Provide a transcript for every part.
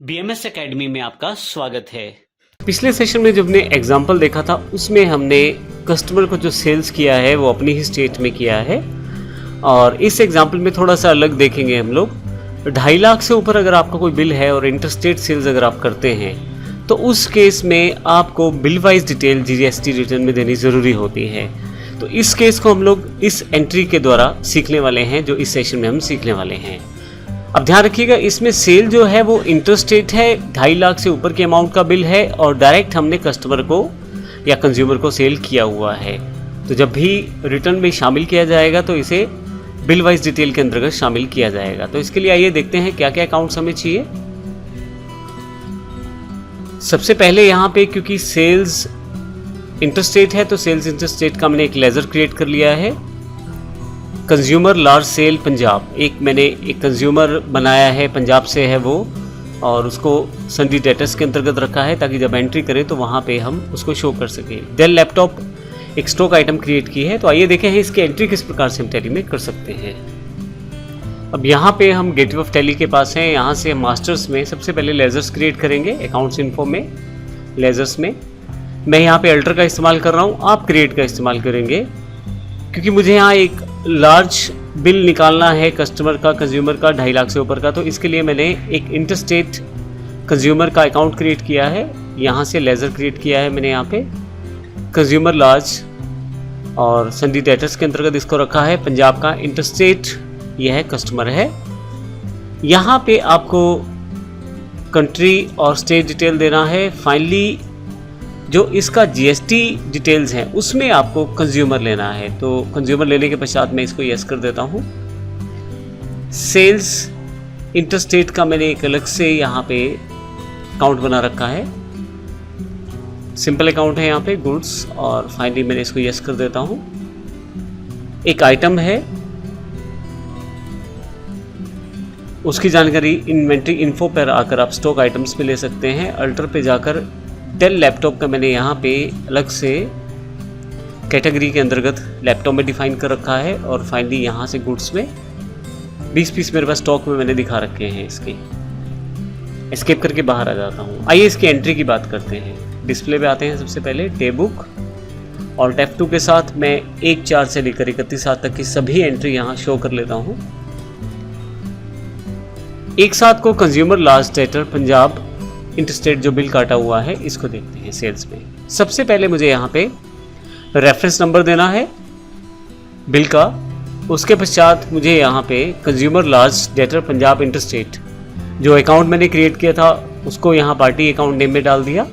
BMS academy में आपका स्वागत है। पिछले सेशन में जो हमने एग्जाम्पल देखा था उसमें हमने कस्टमर को जो सेल्स किया है वो अपनी ही स्टेट में किया है, और इस एग्जाम्पल में थोड़ा सा अलग देखेंगे हम लोग। 2.5 लाख से ऊपर अगर आपका कोई बिल है और इंटरस्टेट सेल्स अगर आप करते हैं तो उस केस में आपको bill wise detail GST return में देनी ज़रूरी होती है। तो इस केस को हम लोग इस एंट्री के द्वारा सीखने वाले हैं, जो इस सेशन में हम सीखने वाले हैं। अब ध्यान रखिएगा, इसमें सेल जो है वो इंटरस्टेट है, 2.5 लाख से ऊपर के अमाउंट का बिल है और डायरेक्ट हमने कस्टमर को या कंज्यूमर को सेल किया हुआ है। तो जब भी रिटर्न में शामिल किया जाएगा तो इसे बिल वाइज डिटेल के अंतर्गत शामिल किया जाएगा। तो इसके लिए आइए देखते हैं क्या क्या अकाउंट्स हमें चाहिए। सबसे पहले यहाँ पे क्योंकि सेल्स इंटरस्टेट है तो सेल्स इंटरस्टेट का मैंने एक लेजर क्रिएट कर लिया है। कंज्यूमर लार्ज सेल पंजाब, मैंने एक कंज्यूमर बनाया है, पंजाब से है वो, और उसको संडी डेटर्स के अंतर्गत रखा है ताकि जब एंट्री करें तो वहाँ पे हम उसको शो कर सकें। डेल लैपटॉप एक स्टॉक आइटम क्रिएट की है। तो आइए देखें हैं इसकी एंट्री किस प्रकार से हम टैली में कर सकते हैं। अब यहाँ पे हम गेटवे ऑफ टैली के पास हैं। यहाँ से मास्टर्स में सबसे पहले लेजर्स क्रिएट करेंगे। अकाउंट्स इन्फो में लेजर्स में मैं यहाँ पे अल्टर का इस्तेमाल कर रहा हूँ, आप क्रिएट का इस्तेमाल करेंगे क्योंकि मुझे यहाँ एक लार्ज बिल निकालना है कस्टमर का, कंज्यूमर का 2.5 लाख से ऊपर का। तो इसके लिए मैंने एक इंटरस्टेट कंज्यूमर का अकाउंट क्रिएट किया है। यहाँ से लेजर क्रिएट किया है मैंने यहाँ पे कंज्यूमर लार्ज, और संडी डेटर्स के अंतर्गत इसको रखा है। पंजाब का इंटरस्टेट यह कस्टमर है। यहाँ पे आपको कंट्री और स्टेट डिटेल देना है। फाइनली जो इसका GST डिटेल्स हैं उसमें आपको कंज्यूमर लेना है। तो कंज्यूमर लेने के पश्चात मैं इसको यस कर देता हूँ। सेल्स इंटरस्टेट का मैंने एक अलग से यहाँ पे अकाउंट बना रखा है, सिंपल अकाउंट है यहाँ पे गुड्स, और फाइनली मैंने इसको यस कर देता हूँ। एक आइटम है, उसकी जानकारी इन्वेंट्री इन्फो पर आकर आप स्टॉक आइटम्स पे ले सकते हैं। अल्टर पे जाकर डेल लैपटॉप का मैंने यहाँ पे अलग से कैटेगरी के अंतर्गत लैपटॉप में डिफाइन कर रखा है, और फाइनली यहाँ से गुड्स में 20 पीस मेरे पास स्टॉक में मैंने दिखा रखे हैं। इसके एस्केप करके बाहर आ जाता हूँ। आइए इसकी एंट्री की बात करते हैं। डिस्प्ले पे आते हैं। सबसे पहले डे बुक और F2 के साथ मैं 1/4 से लेकर 31/7 तक की सभी एंट्री यहाँ शो कर लेता हूँ। एक साथ को consumer large debtor Punjab interstate जो बिल काटा हुआ है इसको देखते हैं सेल्स में। सबसे पहले मुझे यहाँ पे रेफरेंस नंबर देना है बिल का। उसके पश्चात मुझे यहाँ पे consumer large debtor Punjab interstate जो अकाउंट मैंने क्रिएट किया था उसको यहाँ पार्टी अकाउंट नेम में डाल दिया।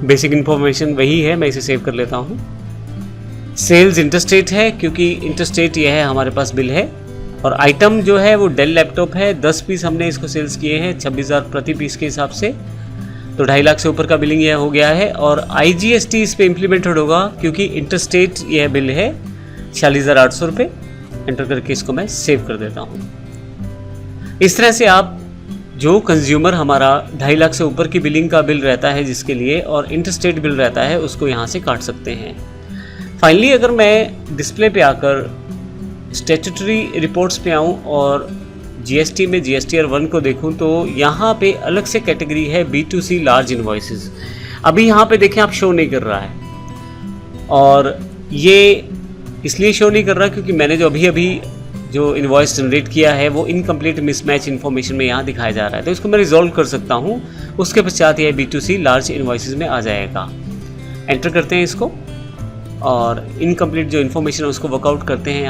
बेसिक इन्फॉर्मेशन वही है, मैं इसे सेव कर लेता हूँ। सेल्स इंटरस्टेट है क्योंकि इंटरस्टेट यह है हमारे पास बिल है, और आइटम जो है वो डेल लैपटॉप है। 10 पीस हमने इसको सेल्स किए हैं 26,000 प्रति पीस के हिसाब से। तो 2.5 लाख से ऊपर का बिलिंग यह हो गया है, और IGST इस पे इम्प्लीमेंटेड होगा क्योंकि इंटरस्टेट यह बिल है 46,800 रुपये। एंटर करके इसको मैं सेव कर देता हूँ। इस तरह से आप जो कंज्यूमर हमारा 2.5 लाख से ऊपर की बिलिंग का बिल रहता है जिसके लिए, और इंटरस्टेट बिल रहता है, उसको यहाँ से काट सकते हैं। फाइनली अगर मैं डिस्प्ले पे आकर स्टैट्यूटरी रिपोर्ट्स पे आऊँ और GST में GSTR 1 को देखूँ तो यहाँ पे अलग से कैटेगरी है B2C लार्ज इन्वॉइसेस। अभी यहाँ पे देखें आप शो नहीं कर रहा है, और ये इसलिए शो नहीं कर रहा क्योंकि मैंने जो अभी जो इन्वॉइस जनरेट किया है वो इनकम्प्लीट मिसमैच इन्फॉर्मेशन में यहाँ दिखाया जा रहा है। तो इसको मैं रिजॉल्व कर सकता हूँ। उसके पश्चात यह B2C लार्ज इन्वॉइसेस में आ जाएगा। एंटर करते हैं इसको, और इनकम्प्लीट जो इन्फॉर्मेशन है उसको वर्कआउट करते हैं।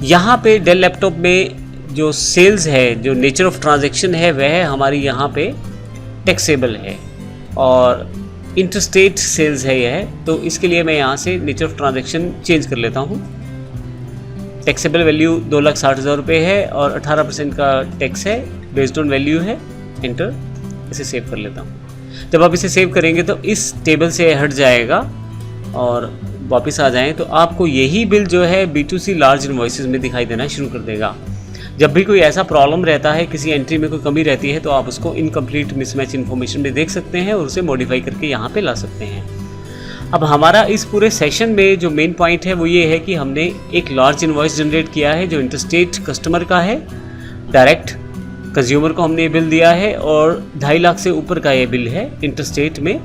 यहाँ पे डेल लैपटॉप में जो सेल्स है, जो नेचर ऑफ ट्रांजैक्शन है, वह हमारी यहाँ पे टैक्सेबल है, और इंटरस्टेट सेल्स है यह। तो इसके लिए मैं यहाँ से नेचर ऑफ ट्रांजैक्शन चेंज कर लेता हूँ। टैक्सेबल वैल्यू 2,60,000 रुपये है, और 18% का टैक्स है, बेस्ड ऑन वैल्यू है। एंटर, इसे सेव कर लेता हूँ। जब आप इसे सेव करेंगे तो इस टेबल से हट जाएगा और वापस आ जाएं तो आपको यही बिल जो है B2C लार्ज इनवॉइसेस में दिखाई देना शुरू कर देगा। जब भी कोई ऐसा प्रॉब्लम रहता है, किसी एंट्री में कोई कमी रहती है, तो आप उसको इनकम्प्लीट मिसमैच इन्फॉर्मेशन में देख सकते हैं और उसे मॉडिफाई करके यहाँ पे ला सकते हैं। अब हमारा इस पूरे सेशन में जो मेन पॉइंट है वो ये है कि हमने एक लार्ज इनवॉइस जनरेट किया है जो इंटरस्टेट कस्टमर का है, डायरेक्ट कंज्यूमर को हमने ये बिल दिया है और 2.5 लाख से ऊपर का ये बिल है इंटरस्टेट में,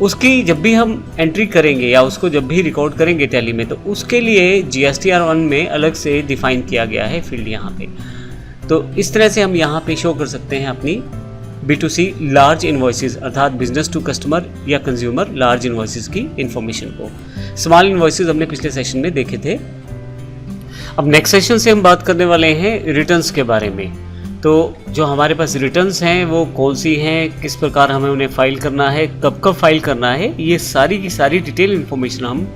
उसकी जब भी हम एंट्री करेंगे या उसको जब भी रिकॉर्ड करेंगे टैली में, तो उसके लिए GSTR 1 में अलग से डिफाइन किया गया है फील्ड यहाँ पे। तो इस तरह से हम यहाँ पे शो कर सकते हैं अपनी B2C लार्ज इन्वॉइसेस, अर्थात बिजनेस टू कस्टमर या कंज्यूमर लार्ज इन्वॉइसेस की इन्फॉर्मेशन को। स्मॉल इन्वॉइसेस हमने पिछले सेशन में देखे थे। अब नेक्स्ट सेशन से हम बात करने वाले हैं रिटर्न्स के बारे में। तो जो हमारे पास रिटर्न्स हैं वो कौन सी हैं, किस प्रकार हमें उन्हें फाइल करना है, कब कब फाइल करना है, ये सारी की सारी डिटेल इन्फॉर्मेशन हम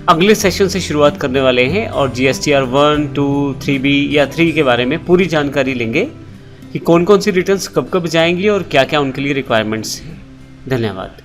अगले सेशन से शुरुआत करने वाले हैं और GSTR 1, 2, 3B या 3 के बारे में पूरी जानकारी लेंगे कि कौन कौन सी रिटर्न्स कब कब जाएंगी और क्या क्या उनके लिए रिक्वायरमेंट्स हैं। धन्यवाद।